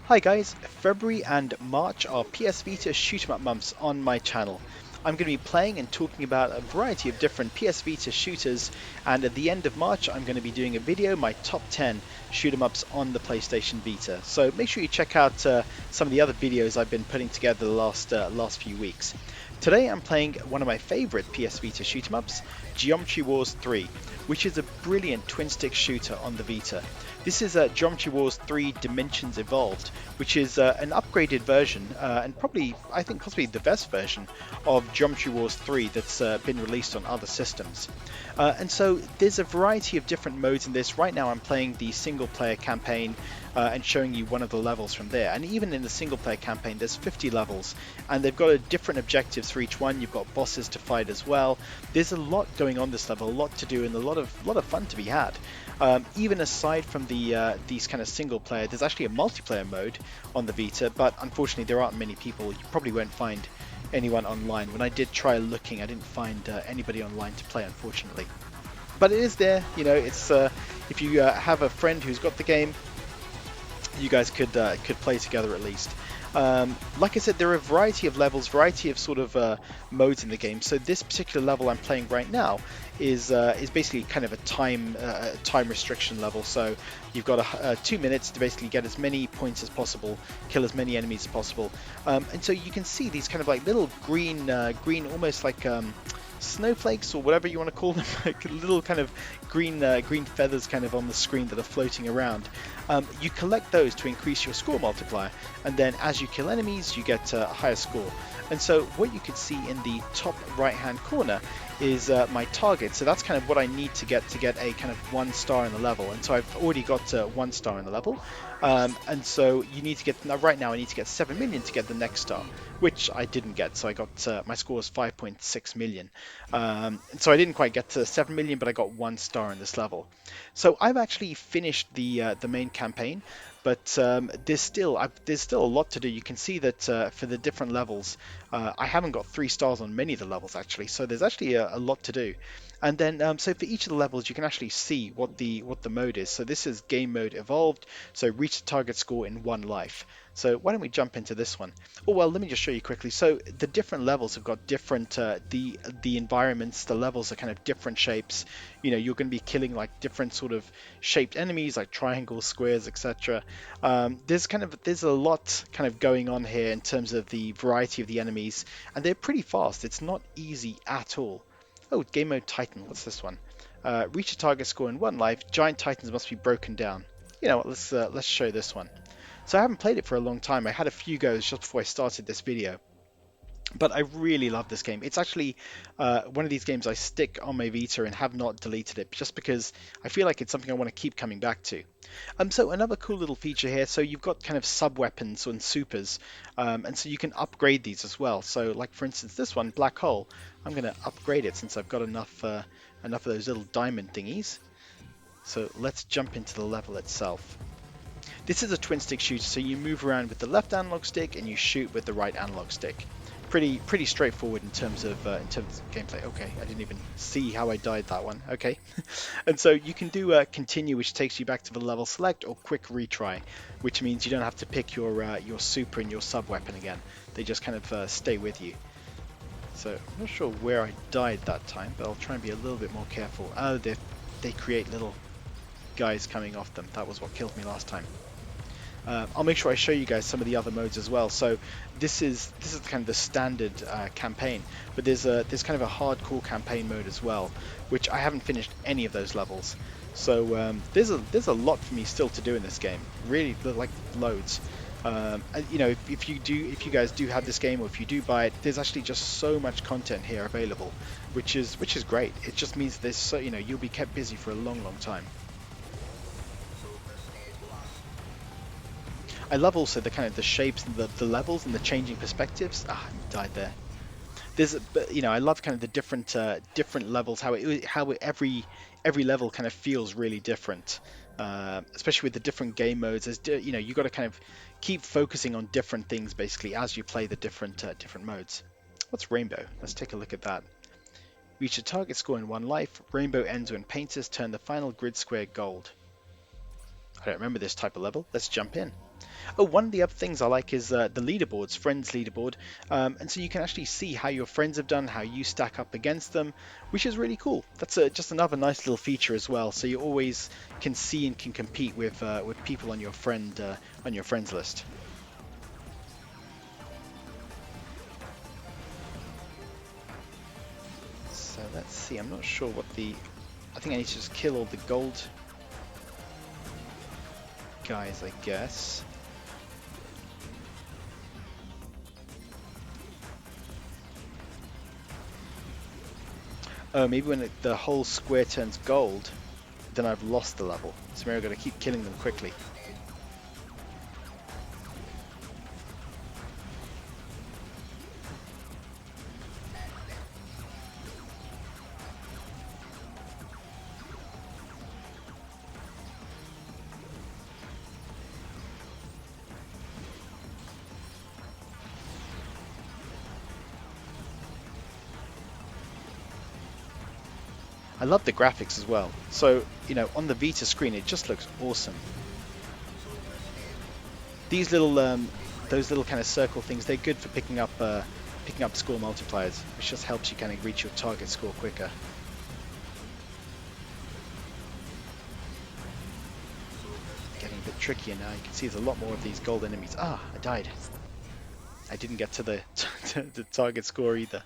Hi guys, February and March are PS Vita shoot 'em up months on my channel. I'm going to be playing and talking about a variety of different PS Vita shooters, and at the end of March I'm going to be doing a video, my top 10 shoot 'em ups on the PlayStation Vita. So make sure you check out some of the other videos I've been putting together the last few weeks. Today I'm playing one of my favorite PS Vita shoot 'em ups, Geometry Wars 3, which is a brilliant twin stick shooter on the Vita. This is Geometry Wars 3 Dimensions Evolved, which is an upgraded version, and probably, I think, possibly the best version of Geometry Wars 3 that's been released on other systems. And so there's a variety of different modes in this. Right now I'm playing the single player campaign and showing you one of the levels from there. And even in the single player campaign, there's 50 levels, and they've got different objectives for each one. You've got bosses to fight as well. There's a lot going on this level, a lot to do, and a lot of fun to be had. Even aside from these kind of single player, there's actually a multiplayer mode on the Vita, but unfortunately there aren't many people. You probably won't find anyone online. When I did try looking, I didn't find anybody online to play, unfortunately. But it is there. You know, it's if you have a friend who's got the game, you guys could play together at least. Like I said, there are a variety of levels, variety of sort of modes in the game. So this particular level I'm playing right now is basically kind of a time restriction level. So you've got 2 minutes to basically get as many points as possible, kill as many enemies as possible, and so you can see these kind of like little green, almost like snowflakes or whatever you want to call them, like little kind of green feathers kind of on the screen that are floating around. You collect those to increase your score multiplier, and then as you kill enemies you get a higher score. And so what you can see in the top right hand corner is my target. So that's kind of what I need to get a kind of 1 star in the level, and so I've already got 1 star in the level. And so you need to get, now right now I need to get 7 million to get the next star, which I didn't get. So I got my score was 5.6 million. And so I didn't quite get to 7 million, but I got 1 star in this level. So I've actually finished the main campaign, but there's still a lot to do. You can see that for the different levels, I haven't got 3 stars on many of the levels actually. So there's actually a lot to do. And then so for each of the levels you can actually see what the mode is. So this is game mode evolved, so reach the target score in 1 life. So why don't we jump into this one? Oh well, let me just show you quickly. So the different levels have got different the environments. The levels are kind of different shapes. You know, you're going to be killing like different sort of shaped enemies, like triangles, squares, etc. There's a lot kind of going on here in terms of the variety of the enemies, and they're pretty fast. It's not easy at all. Oh, game mode Titan. What's this one? Reach a target score in 1 life. Giant Titans must be broken down. You know what? Let's show this one. So I haven't played it for a long time. I had a few goes just before I started this video, but I really love this game. It's actually one of these games I stick on my Vita and have not deleted it, just because I feel like it's something I want to keep coming back to. So another cool little feature here, so you've got kind of sub-weapons and supers, and so you can upgrade these as well. So like for instance this one, Black Hole, I'm going to upgrade it since I've got enough of those little diamond thingies. So let's jump into the level itself. This is a twin stick shooter, so you move around with the left analog stick and you shoot with the right analog stick. Pretty straightforward in terms of gameplay. Okay, I didn't even see how I died that one. Okay, and so you can do continue, which takes you back to the level select, or quick retry, which means you don't have to pick your super and your sub weapon again. They just kind of stay with you. So I'm not sure where I died that time, but I'll try and be a little bit more careful. Oh, they create little guys coming off them. That was what killed me last time. I'll make sure I show you guys some of the other modes as well. So this is kind of the standard campaign, but there's kind of a hardcore campaign mode as well, which I haven't finished any of those levels. So there's a lot for me still to do in this game. Really, like loads. And, you know, if you guys do have this game, or if you do buy it, there's actually just so much content here available, which is great. It just means there's so, you know, you'll be kept busy for a long time. I love also the kind of the shapes and the levels and the changing perspectives. Ah, I died there. You know, I love kind of the different levels. How every level kind of feels really different, especially with the different game modes. As you know, you got to kind of keep focusing on different things basically as you play the different modes. What's Rainbow? Let's take a look at that. Reach a target score in 1 life. Rainbow ends when painters turn the final grid square gold. I don't remember this type of level. Let's jump in. Oh, one of the other things I like is the leaderboards, friends leaderboard, and so you can actually see how your friends have done, how you stack up against them, which is really cool. That's just another nice little feature as well. So you always can see and can compete with people on your friends list. So let's see. I'm not sure what the. I think I need to just kill all the gold guys, I guess. Oh, maybe when the whole square turns gold, then I've lost the level. So maybe I've got to keep killing them quickly. I love the graphics as well. So, on the Vita screen, it just looks awesome. These little, those little kind of circle things, they're good for picking up score multipliers, which just helps you kind of reach your target score quicker. Getting a bit trickier now. You can see there's a lot more of these gold enemies. Ah, I died. I didn't get to the the target score either.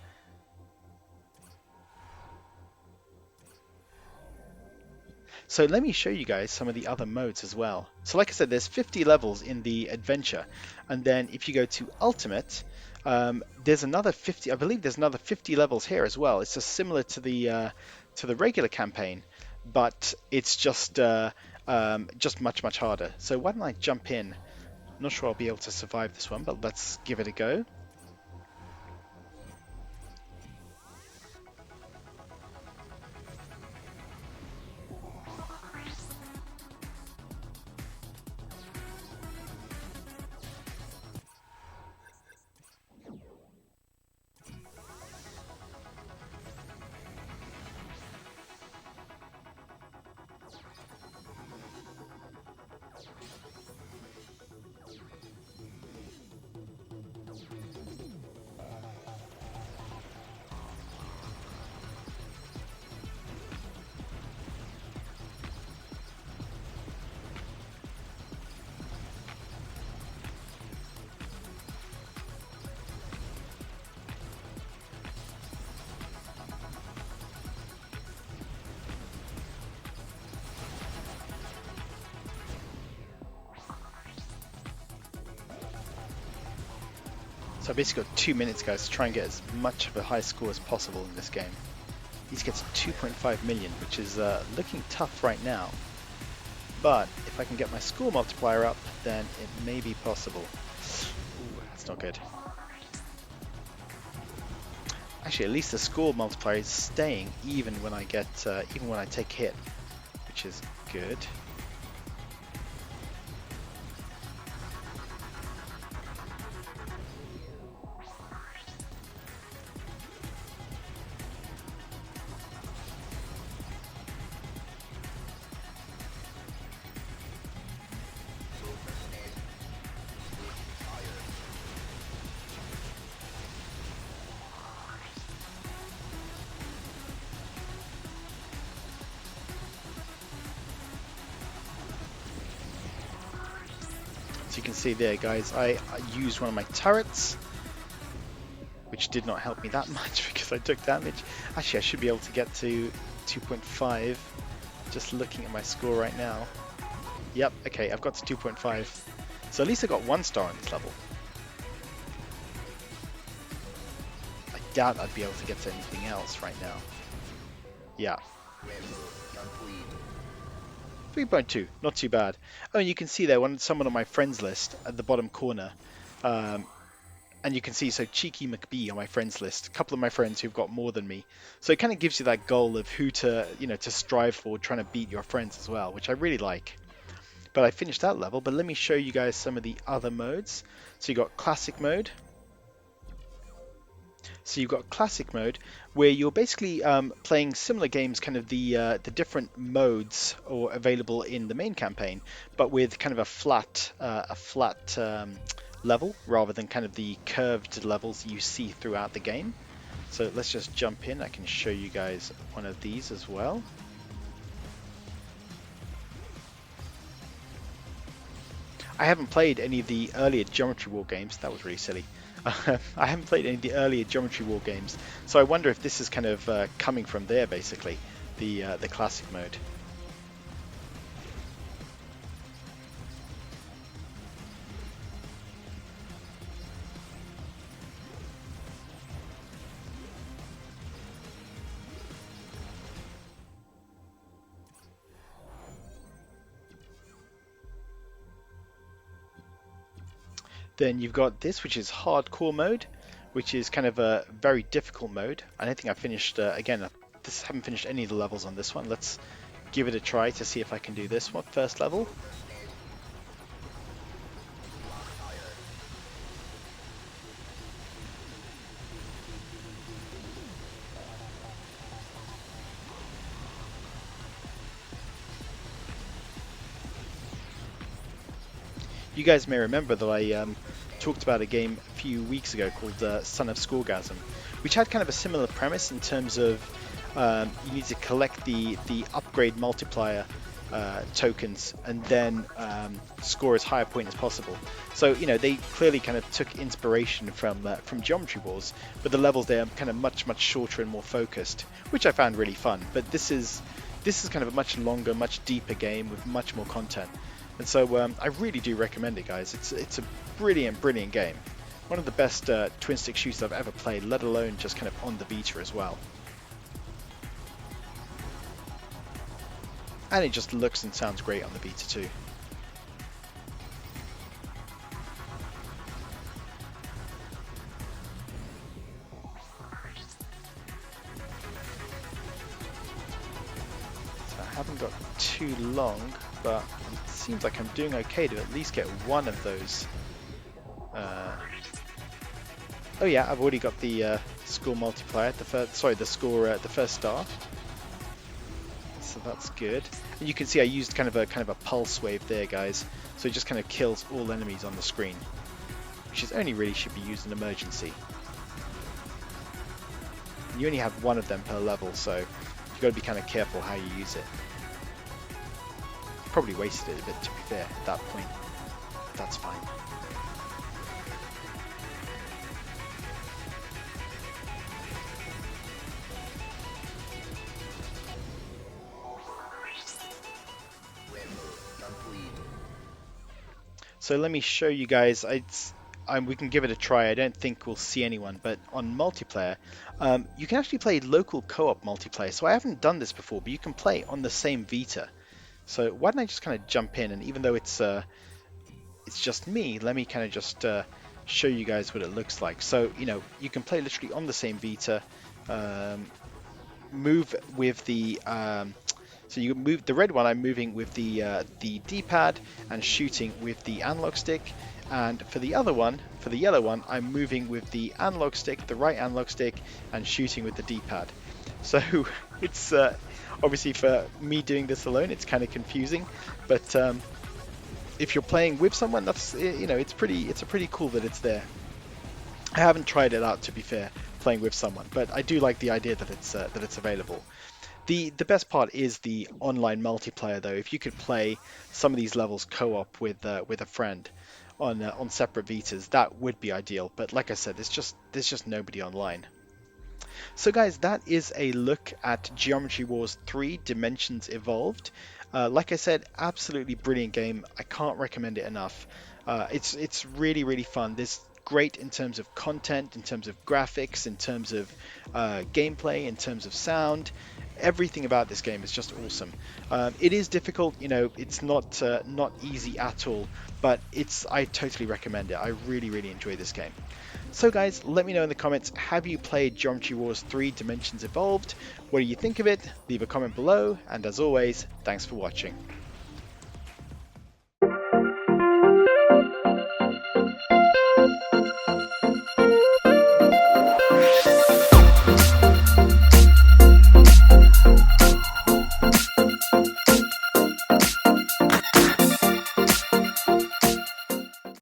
So let me show you guys some of the other modes as well. So like I said, there's 50 levels in the adventure, and then if you go to ultimate, there's another 50. I believe there's another 50 levels here as well. It's just similar to the regular campaign, but it's just much harder. So why don't I jump in? I'm not sure I'll be able to survive this one, but let's give it a go. So I basically got 2 minutes, guys, to try and get as much of a high score as possible in this game. These gets 2.5 million, which is looking tough right now. But if I can get my score multiplier up, then it may be possible. Ooh, that's not good. Actually, at least the score multiplier is staying even when I get, even when I take hit, which is good. So you can see there, guys, I used one of my turrets, which did not help me that much because I took damage. Actually, I should be able to get to 2.5 just looking at my score right now. Yep, okay, I've got to 2.5. So at least I got 1 star on this level. I doubt I'd be able to get to anything else right now. Yeah. 3.2, not too bad. Oh, and you can see there someone on my friends list at the bottom corner. And you can see, so Cheeky McBee on my friends list, a couple of my friends who've got more than me. So it kind of gives you that goal of who to, to strive for, trying to beat your friends as well, which I really like. But I finished that level, but let me show you guys some of the other modes. So you got classic mode. So you've got classic mode, where you're basically playing similar games, kind of the different modes or available in the main campaign, but with kind of a flat level rather than kind of the curved levels you see throughout the game. So let's just jump in. I can show you guys one of these as well. I haven't played any of the earlier Geometry War games. That was really silly. I haven't played any of the earlier Geometry War games, so I wonder if this is kind of coming from there, basically, the classic mode. Then you've got this, which is hardcore mode, which is kind of a very difficult mode. I don't think I finished, again, haven't finished any of the levels on this one. Let's give it a try to see if I can do this one. First level. You guys may remember that I talked about a game a few weeks ago called Son of Scoregasm, which had kind of a similar premise in terms of you need to collect the upgrade multiplier tokens and then score as high a point as possible. So they clearly kind of took inspiration from Geometry Wars, but the levels there are kind of much shorter and more focused, which I found really fun. But this is kind of a much longer, much deeper game with much more content. And so I really do recommend it, guys. It's a brilliant game. One of the best twin stick shooters I've ever played, let alone just kind of on the Vita as well. And it just looks and sounds great on the Vita too. So I haven't got too long, but it seems like I'm doing okay to at least get one of those. Oh yeah, I've already got the score multiplier, the first star. So that's good. And you can see I used kind of a pulse wave there, guys. So it just kind of kills all enemies on the screen, which is only really should be used in emergency. And you only have one of them per level, so you've got to be kind of careful how you use it. Probably wasted it a bit, to be fair, at that point. That's fine. So let me show you guys. We can give it a try. I don't think we'll see anyone, but on multiplayer, you can actually play local co-op multiplayer. So I haven't done this before, but you can play on the same Vita. So why don't I just kind of jump in, and even though it's just me, let me kind of just show you guys what it looks like. So you can play literally on the same Vita, move with the so you move the red one. I'm moving with the D-pad and shooting with the analog stick, and for the other one, for the yellow one, I'm moving with the analog stick, the right analog stick, and shooting with the D-pad. So it's obviously for me doing this alone, it's kind of confusing, but if you're playing with someone, that's it's pretty cool that it's there. I haven't tried it out, to be fair, playing with someone, but I do like the idea that it's available. The best part is the online multiplayer, though. If you could play some of these levels co-op with a friend on separate Vitas, that would be ideal. But like I said, there's just nobody online. So guys, that is a look at Geometry Wars 3 Dimensions Evolved. Like I said, absolutely brilliant game. I can't recommend it enough. It's really fun. There's great in terms of content, in terms of graphics, in terms of gameplay, in terms of sound. Everything about this game is just awesome. It is difficult, it's not easy at all, but I totally recommend it. I really enjoy this game. So guys, let me know in the comments, have you played Geometry Wars 3 Dimensions Evolved? What do you think of it? Leave a comment below, and as always, thanks for watching.